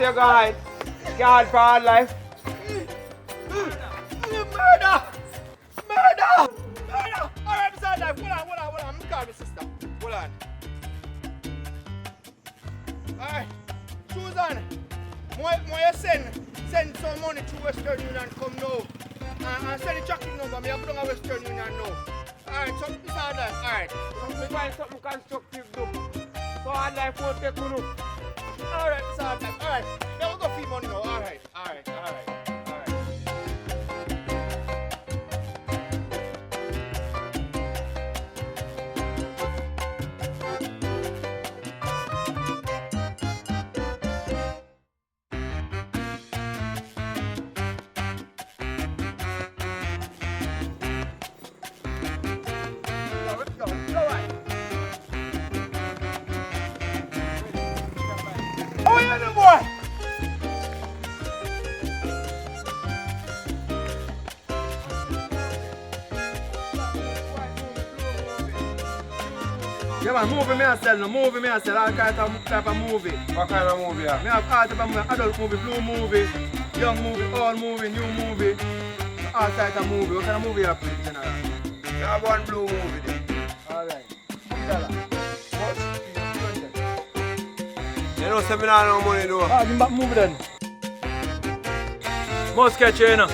say you gonna hide. Can't hide for hard life. Murder! Murder! Murder! Alright, Mr. Life, hold on. I'm calling my sister. Hold on. Alright, Susan, more you send some money to Western Union come now. And send the tracking number, me have done a Western Union now. Alright, so Mr. Hard Life, alright. So we find something constructive do. So Hard Life won't take you now. Alright, Mr. Hard Life, alright. Then we go feed money now, alright. How are you doing, boy? Yeah man, movie me I sell, all type of movie. What kind of movie? Me have all type of movie, adult movie, blue movie, young movie, old movie, new movie. All type of movie. What kind of movie you have in general? You have one blue movie there. Alright. You know, say me not no money though. Give me back movie then. Must catch you, you know.